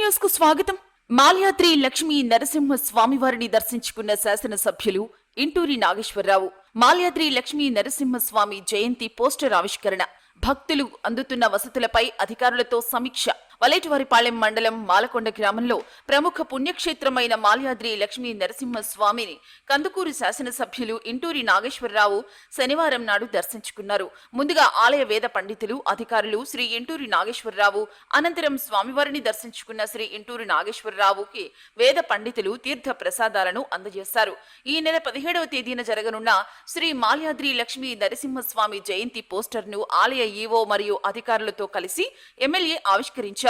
News కు స్వాగతం. మాల్యాద్రి లక్ష్మీ నరసింహ స్వామివారిని దర్శించుకున్న శాసనసభ్యులు ఇంటూరి నాగేశ్వరరావు. మాల్యాద్రి లక్ష్మీ నరసింహ స్వామి జయంతి పోస్టర్ ఆవిష్కరణ. భక్తులు అందుతున్న వసతులపై అధికారులతో సమీక్ష. వలేటివారిపాళెం మండలం మాలకొండ గ్రామంలో ప్రముఖ పుణ్యక్షేత్రమైన మాల్యాద్రి లక్ష్మీ నరసింహ స్వామిని కందుకూరు శాసనసభ్యులు ఇంటూరి నాగేశ్వరరావు శనివారం నాడు దర్శించుకున్నారు. ముందుగా ఆలయ వేద పండితులు, అధికారులు శ్రీ ఇంటూరి నాగేశ్వరరావు, అనంతరం స్వామివారిని దర్శించుకున్న శ్రీ ఇంటూరి నాగేశ్వరరావుకి వేద పండితులు తీర్థ ప్రసాదాలను అందజేశారు. ఈ నెల 17వ తేదీన జరగనున్న శ్రీ మాల్యాద్రి లక్ష్మీ నరసింహస్వామి జయంతి పోస్టర్ను ఆలయ ఈవో మరియు అధికారులతో కలిసి ఎమ్మెల్యే ఆవిష్కరించారు.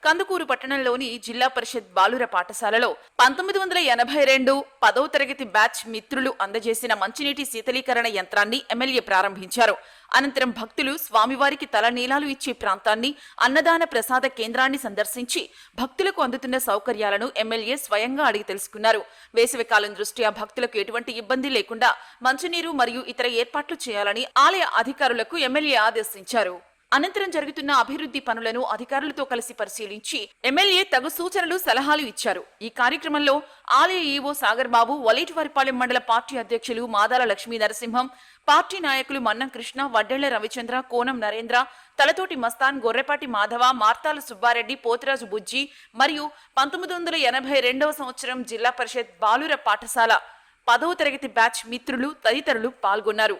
కందుకూరు పట్టణంలోని జిల్లా పరిషత్ బాలుర పాఠశాలలో 1982 10వ తరగతి బ్యాచ్ మిత్రులు అందజేసిన మంచినీటి శీతలీకరణ యంత్రాన్ని ఎమ్మెల్యే ప్రారంభించారు. అనంతరం భక్తులు స్వామివారికి తలనీలాలు ఇచ్చే ప్రాంతాన్ని, అన్నదాన ప్రసాద కేంద్రాన్ని సందర్శించి భక్తులకు అందుతున్న సౌకర్యాలను ఎమ్మెల్యే స్వయంగా అడిగి తెలుసుకున్నారు. వేసవికాలం దృష్ట్యా భక్తులకు ఎటువంటి ఇబ్బంది లేకుండా మంచినీరు మరియు ఇతర ఏర్పాట్లు చేయాలని ఆలయ అధికారులకు ఎమ్మెల్యే ఆదేశించారు. అనంతరం జరుగుతున్న అభివృద్ధి పనులను అధికారులతో కలిసి పరిశీలించి ఎమ్మెల్యే తగు సూచనలు, సలహాలు ఇచ్చారు. ఈ కార్యక్రమంలో ఆలయ ఈవో సాగర్ బాబు, వలేటివారిపాళెం మండల పార్టీ అధ్యక్షులు మాదాల లక్ష్మీ నరసింహం, పార్టీ నాయకులు మన్నం కృష్ణ, వడ్డెళ్ల రవిచంద్ర, కోనం నరేంద్ర, తలతోటి మస్తాన్, గొర్రెపాటి మాధవ, మార్తాల సుబ్బారెడ్డి, పోతురాజు బుజ్జి మరియు 1982వ సంవత్సరం జిల్లా పరిషత్ బాలుర పాఠశాల 10వ తరగతి బ్యాచ్ మిత్రులు తదితరులు పాల్గొన్నారు.